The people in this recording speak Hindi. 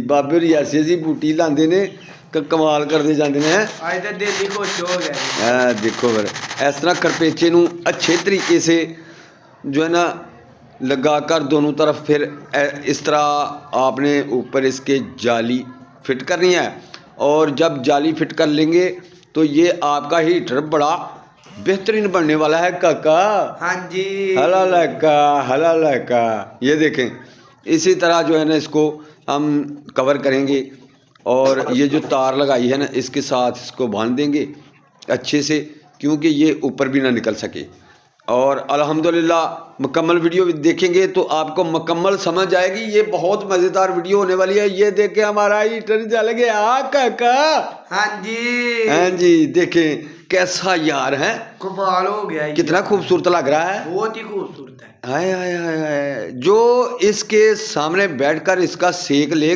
बाबे होरी ऐसी ऐसी बूटी लाते ने कमाल करते जाते हैं। आज तो दिल ही खुश हो गया। देखो फिर इस तरह करपेचे नू अच्छे तरीके से जो है ना लगा कर दोनों तरफ फिर इस तरह आपने ऊपर इसके जाली फिट करनी है। और जब जाली फिट कर लेंगे तो ये आपका हीटर बड़ा बेहतरीन बनने वाला है काका। हाँ जी हला लका ये देखें। इसी तरह जो है ना इसको हम कवर करेंगे और ये जो तार लगाई है ना इसके साथ इसको बांध देंगे अच्छे से, क्योंकि ये ऊपर भी ना निकल सके। और अल्हम्दुलिल्लाह मुकम्मल वीडियो देखेंगे तो आपको मुकम्मल समझ आएगी। ये बहुत मज़ेदार वीडियो होने वाली है। ये देखें हमारा हीटर जल गया काका। हाँ जी हाँ जी देखें कैसा यार है, कमाल हो गया। कितना खूबसूरत लग रहा है। बहुत ही खूबसूरत है। हाय हाय हाय हाय, जो इसके सामने बैठकर इसका सेक ले